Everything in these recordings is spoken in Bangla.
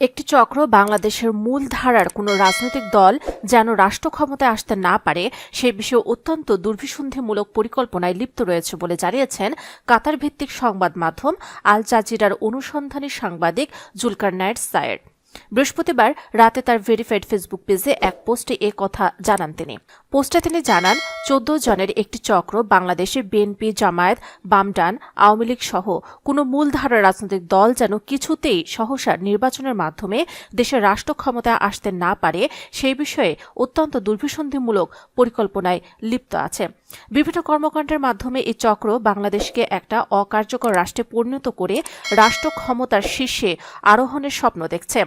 একটি চক্র বাংলাদেশের মূল ধারার কোনো রাজনৈতিক দল যেন রাষ্ট্র ক্ষমতায় আসতে না পারে সে বিষয়ে অত্যন্ত দুর্বিসন্ধিমূলক পরিকল্পনায় লিপ্ত রয়েছে বলে জানিয়েছেন কাতার ভিত্তিক সংবাদ মাধ্যম আল জাজিরার অনুসন্ধানী সাংবাদিক জুলকারনাইন সায়েদ। বৃহস্পতিবার রাতে তার ভেরিফাইড ফেসবুক পেজে এক পোস্টে এ কথা জানান তিনি। পোস্টে তিনি জানান, 14 জনের একটি চক্র বাংলাদেশে বিএনপি, জামায়াত, বামডান, আওয়ামী লীগ সহ কোনো মূলধারার রাজনৈতিক দল যেন কিছুতেই সহসা নির্বাচনের মাধ্যমে দেশের রাষ্ট্র ক্ষমতায় আসতে না পারে সেই বিষয়ে অত্যন্ত দুর্বিসন্ধিমূলক পরিকল্পনায় লিপ্ত আছে। বিভিন্ন কর্মকাণ্ডের মাধ্যমে এই চক্র বাংলাদেশকে একটা অকার্যকর রাষ্ট্রে পরিণত করে রাষ্ট্র ক্ষমতার শীর্ষে আরোহণের স্বপ্ন দেখছে।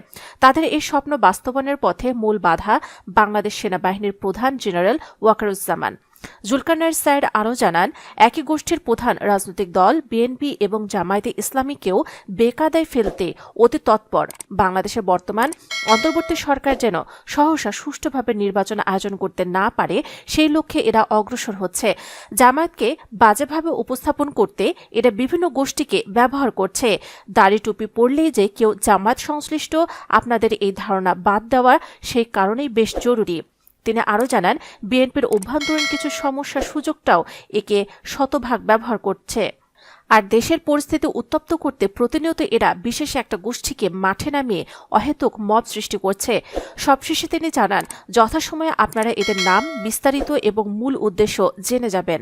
তাদের এই স্বপ্ন বাস্তবায়নের পথে মূল বাধা বাংলাদেশ সেনাবাহিনীর প্রধান জেনারেল ওয়াকারুজ্জামান। জুলকারনাইন সায়েদ আরও জানান, একই গোষ্ঠীর প্রধান রাজনৈতিক দল বিএনপি এবং জামায়াতে ইসলামীকেও বেকায়দায় ফেলতে অতি তৎপর। বাংলাদেশের বর্তমান অন্তর্বর্তী সরকার যেন সহসা সুষ্ঠুভাবে নির্বাচন আয়োজন করতে না পারে সেই লক্ষ্যে এরা অগ্রসর হচ্ছে। জামায়াতকে বাজেভাবে উপস্থাপন করতে এরা বিভিন্ন গোষ্ঠীকে ব্যবহার করছে। দাড়ি টুপি পরলেই যে কেউ জামায়াত সংশ্লিষ্ট, আপনাদের এই ধারণা বাদ দেওয়া সেই কারণেই বেশ জরুরি। তিনি আরও জানান, বিএনপির অভ্যন্তরীণ কিছু সমস্যার সুযোগটাও একে শতভাগ ব্যবহার করছে। আর দেশের পরিস্থিতি উত্তপ্ত করতে প্রতিনিয়ত এরা বিশেষ একটা গোষ্ঠীকে মাঠে নামিয়ে অহেতুক মব সৃষ্টি করছে। সবশেষে তিনি জানান, যথাসময়ে আপনারা এদের নাম, বিস্তারিত এবং মূল উদ্দেশ্য জেনে যাবেন।